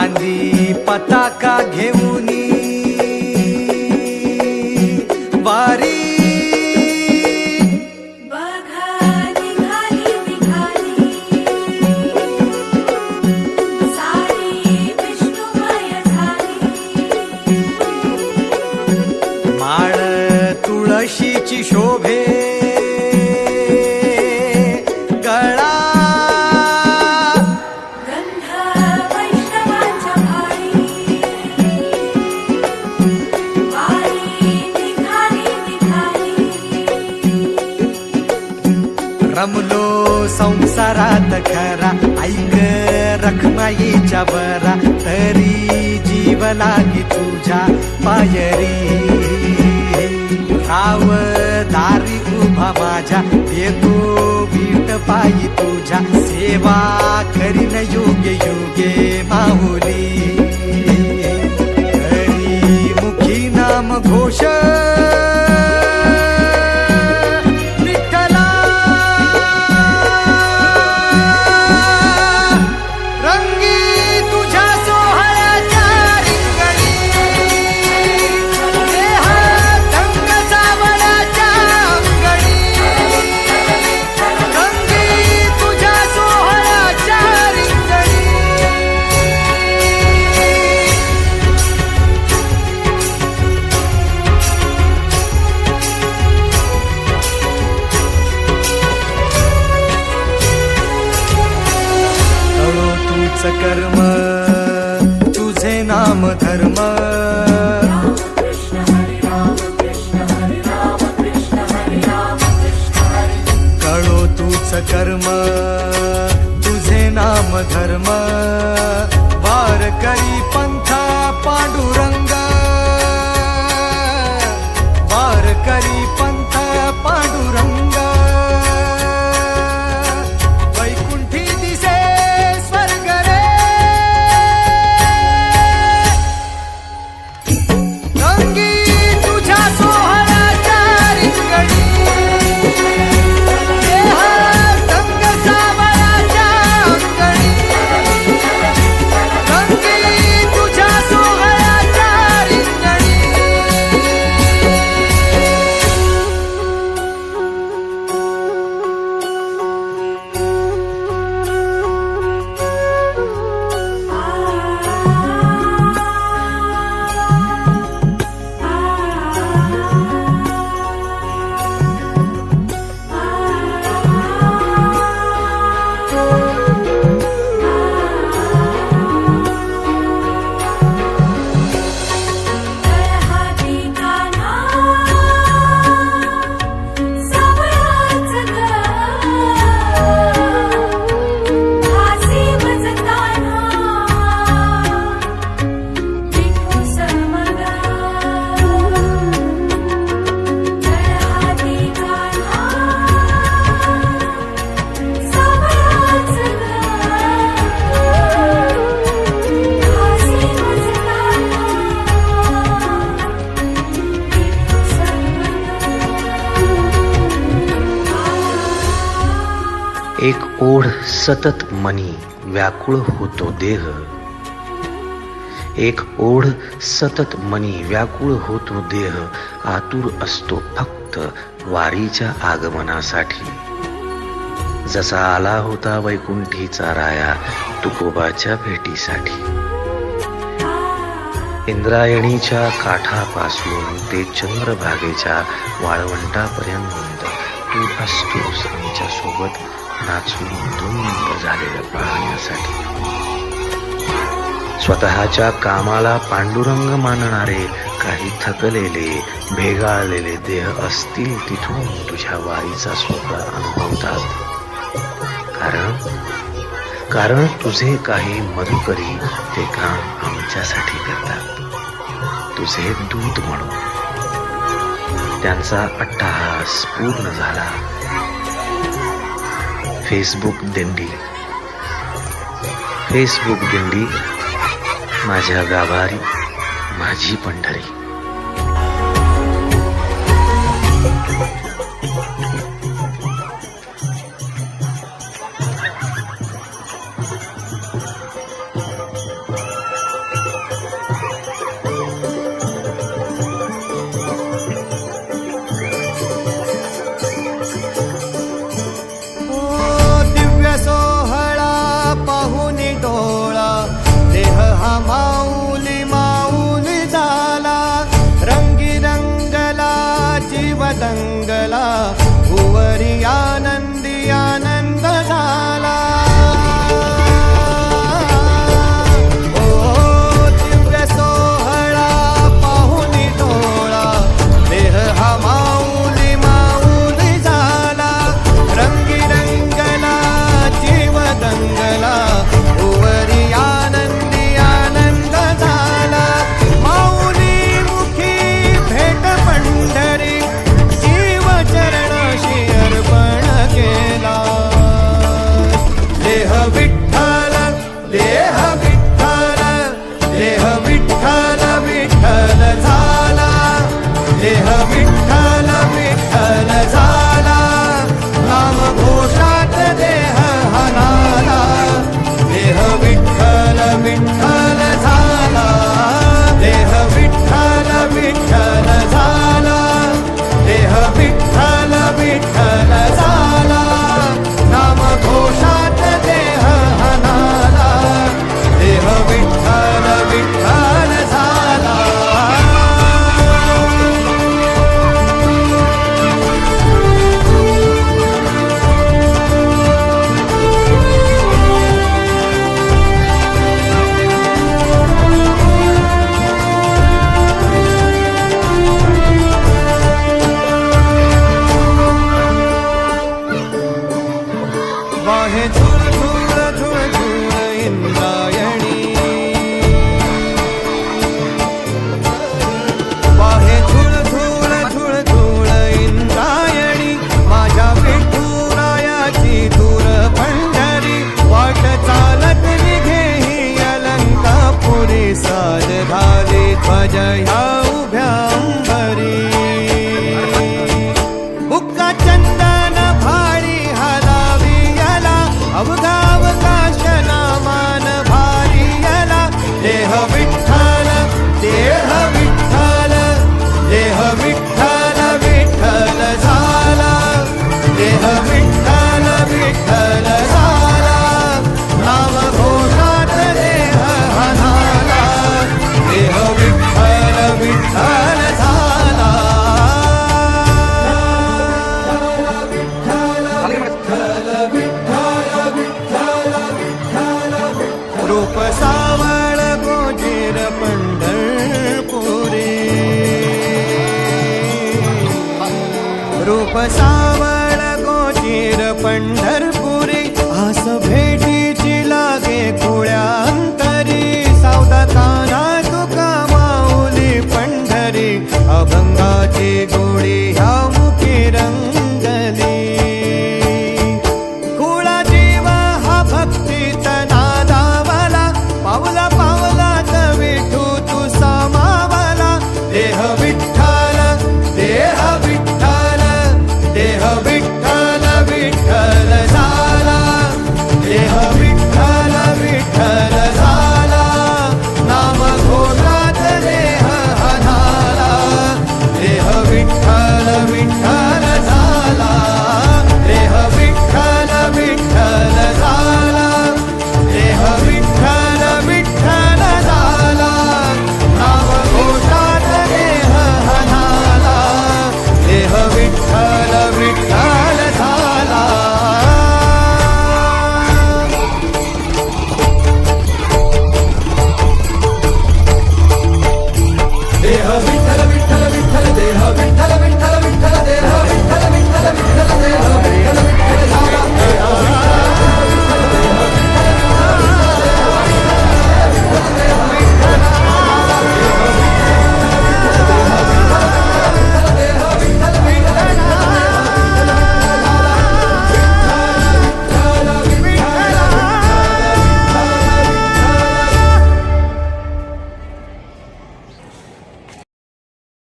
चांदी पताका घेऊनी वारी माळ तुळशीची शोभे गळा रमलो संसारात खरा ऐक रखमाईच्या बरा तरी जीव लागी तुझ्या पायरी राव दारी उभा माझ्या येतो बीट पायी तुझ्या सेवा करीन योगे योगे माहुली हरी मुखी नाम घोष कर्म तुझे नाम धर्म कळो तूच कर्म तुझे नाम धर्म वार करी पंथा पांडुरंग वार करी पंथा पांडुरंग एक ओढ सतत मनी व्याकुळ होतो देह एक ओढ सतत मनी व्याकुळ होतो देह आतुर असतो फक्त वारीच्या आगमनासाठी जसा आला होता वैकुंठीचा राया तुकोबाच्या भेटीसाठी इंद्रायणीच्या काठापासून ते चंद्रभागेच्या वाळवंटापर्यंत तू असतोस आमच्या सोबत नाचून धुंद झालेलं पाहण्यासाठी स्वतःच्या कामाला पांडुरंग मानणारे काही थकलेले भेगाळलेले देह असतील तिथून तुझ्या वारीचा सोहळा अनुभवतात कारण तुझे काही मधुकरी ते काम आमच्यासाठी करतात तुझे दूत म्हणून त्यांचा अट्टहास पूर्ण झाला फेसबुक दिंडी माझ्या गाभारी माझी पंढरी वाहे झुळ झुळ झुळ झुळ इंद्रायणी वाहे झुळ झुळ झुळ झुळ इंद्रायणी माझ्या विठुरायाची दूर पंढरी वाट चालत निघे ही अलंकापुरी साज झाली ध्वज ह्या उभ्या अंबरी बुक्का चंदन भारी हलावी याला अवघा अवकाश नामान भारी याला देह विठ्ठल देह विठ्ठल देह विठ्ठल विठ्ठल झाला देह विठ्ठल विठ्ठल झाला नाम घोषात देह हनाला देह विठ्ठल विठ्ठल झाला रूप सावळ गोजीर पंढरपुरी रूप सावळ गोजीर पंढरपुरी